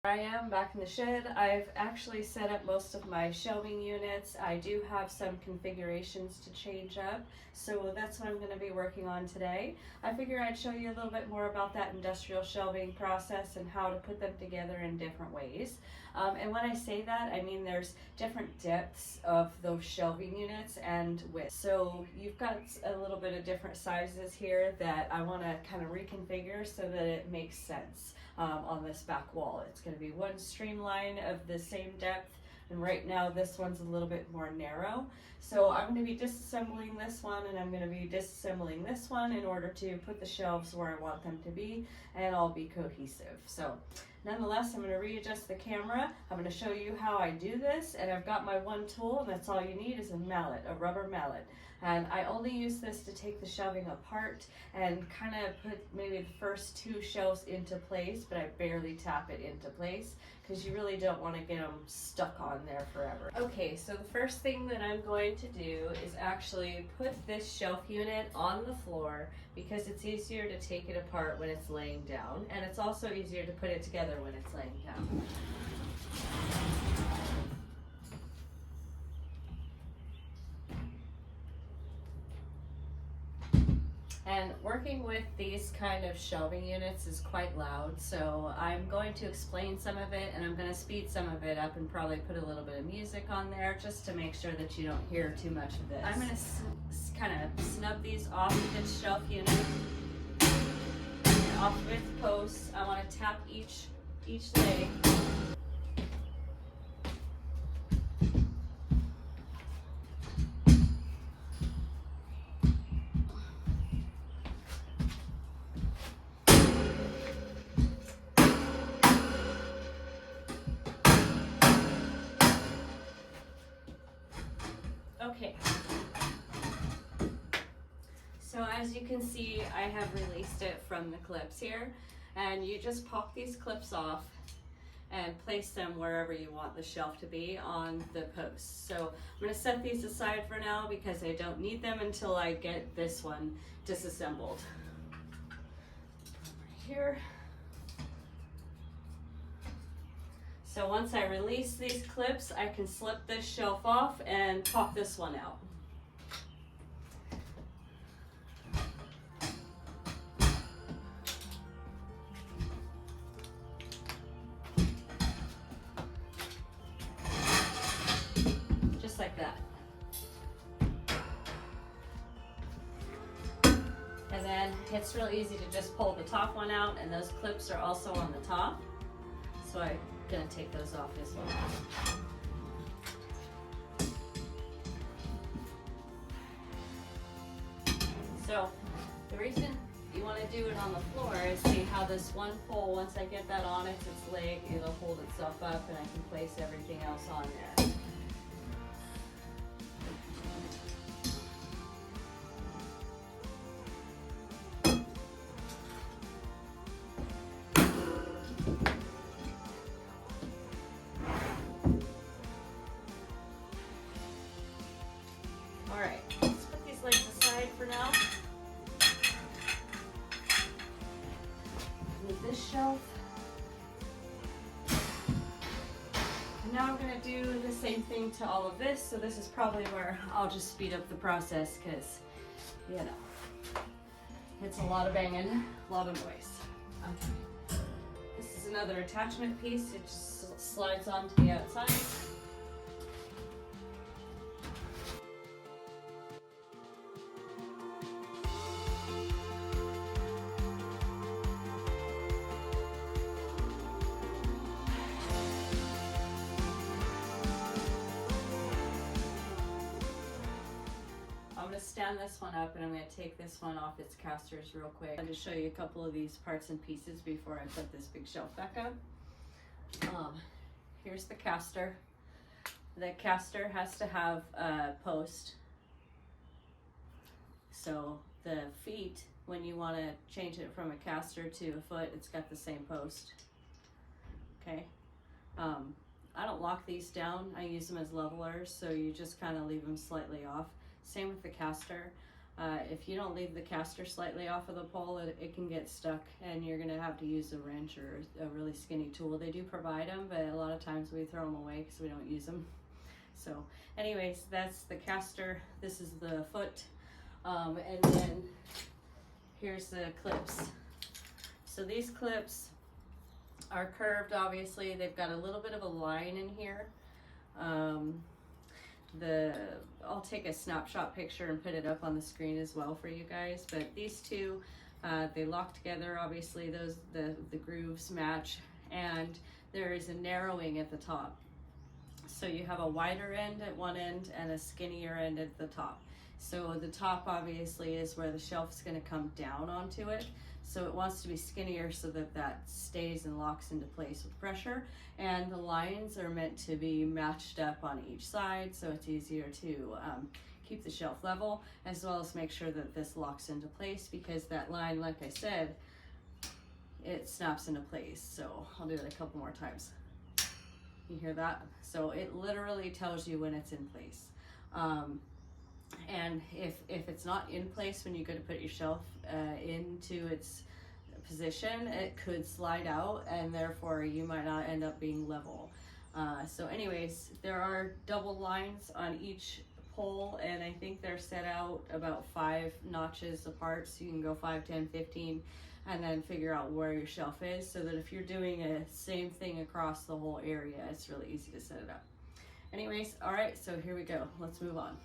I am back in the shed. I've actually set up most of my shelving units. I do have some configurations to change up, so that's what I'm going to be working on today. I figure I'd show you a little bit more about that industrial shelving process and how to put them together in different ways. And when I say that, I mean there's different depths of those shelving units and width. So you've got a little bit of different sizes here that I want to kind of reconfigure so that it makes sense. On this back wall, it's going to be one streamline of the same depth, and right now this one's a little bit more narrow. So I'm going to be disassembling this one, and I'm going to be disassembling this one in order to put the shelves where I want them to be and all be cohesive. So nonetheless, I'm going to readjust the camera. I'm going to show you how I do this, and I've got my one tool, and that's all you need is a mallet, a rubber mallet. And I only use this to take the shelving apart and kind of put maybe the first two shelves into place, but I barely tap it into place because you really don't want to get them stuck on there forever. Okay, so the first thing that I'm going to do is actually put this shelf unit on the floor because it's easier to take it apart when it's laying down, and it's also easier to put it together when it's laying down. And working with these kind of shelving units is quite loud, so I'm going to explain some of it, and I'm going to speed some of it up and probably put a little bit of music on there just to make sure that you don't hear too much of this. I'm going to kind of snub these off of this shelf unit, and off with posts. I want to tap each leg. Okay, so as you can see, I have released it from the clips here, and you just pop these clips off and place them wherever you want the shelf to be on the posts. So I'm going to set these aside for now because I don't need them until I get this one disassembled. Over here. So once I release these clips, I can slip this shelf off and pop this one out. Just like that. And then it's real easy to just pull the top one out, and those clips are also on the top. So I'm gonna take those off as well. So the reason you want to do it on the floor is see how this one pole, once I get that on its leg, it'll hold itself up and I can place everything else on there. Alright, let's put these legs aside for now. With this shelf. And now I'm going to do the same thing to all of this, so this is probably where I'll just speed up the process because, you know, it's a lot of banging, a lot of noise. Okay. This is another attachment piece, it just slides onto the outside. I'm going to stand this one up, and I'm going to take this one off its casters real quick and just show you a couple of these parts and pieces before I put this big shelf back up. Here's the caster. The caster has to have a post. So the feet, when you want to change it from a caster to a foot, it's got the same post. Okay. I don't lock these down. I use them as levelers, so you just kind of leave them slightly off. Same with the caster. If you don't leave the caster slightly off of the pole, it can get stuck and you're gonna have to use a wrench or a really skinny tool. They do provide them, but a lot of times we throw them away because we don't use them. So anyways, that's the caster. This is the foot. And then here's the clips. So these clips are curved, obviously. They've got a little bit of a line in here. I'll take a snapshot picture and put it up on the screen as well for you guys. But these two, they lock together. Obviously, the grooves match, and there is a narrowing at the top. So you have a wider end at one end and a skinnier end at the top. So the top obviously is where the shelf is going to come down onto it. So it wants to be skinnier so that that stays and locks into place with pressure. And the lines are meant to be matched up on each side, so it's easier to keep the shelf level, as well as make sure that this locks into place, because that line, like I said, it snaps into place. So I'll do that a couple more times. You hear that? So it literally tells you when it's in place. And if it's not in place when you go to put your shelf into its position, it could slide out, and therefore you might not end up being level. So anyways, there are double lines on each pole, and I think they're set out about 5 notches apart, so you can go 5, 10, 15, and then figure out where your shelf is, so that if you're doing a same thing across the whole area, it's really easy to set it up. Anyways, all right, so here we go. Let's move on.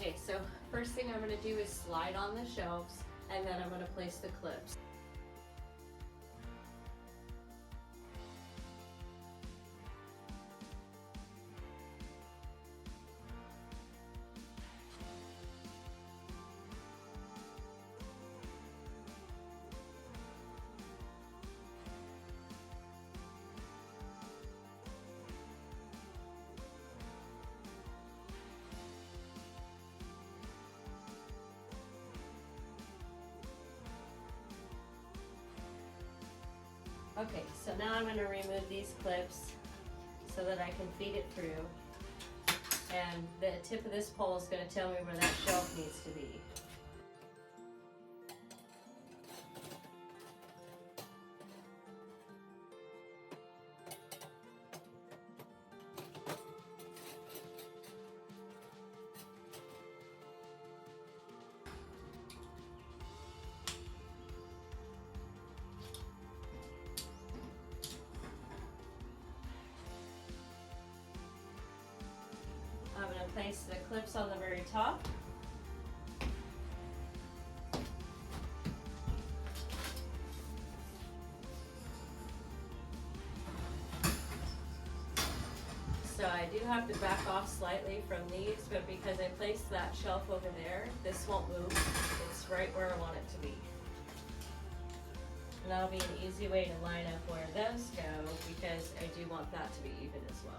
Okay, so first thing I'm going to do is slide on the shelves, and then I'm going to place the clips. Okay, so now I'm going to remove these clips so that I can feed it through. And the tip of this pole is going to tell me where that shelf needs to be. I'm going to place the clips on the very top. So I do have to back off slightly from these, but because I placed that shelf over there, this won't move. It's right where I want it to be. And that'll be an easy way to line up where those go, because I do want that to be even as well.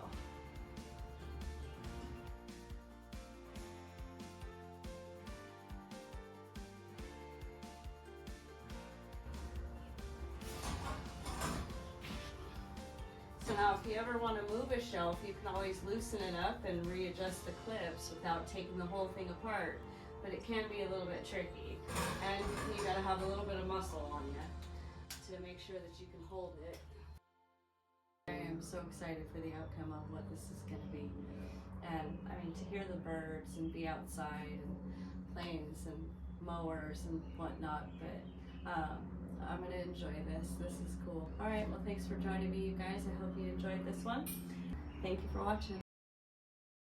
So now if you ever want to move a shelf, you can always loosen it up and readjust the clips without taking the whole thing apart. But it can be a little bit tricky. And you gotta have a little bit of muscle on you to make sure that you can hold it. I am so excited for the outcome of what this is gonna be. And I mean, to hear the birds and be outside and planes and mowers and whatnot, but I'm gonna enjoy this. This is cool. All right, well, thanks for joining me, you guys. I hope you enjoyed this one. Thank you for watching.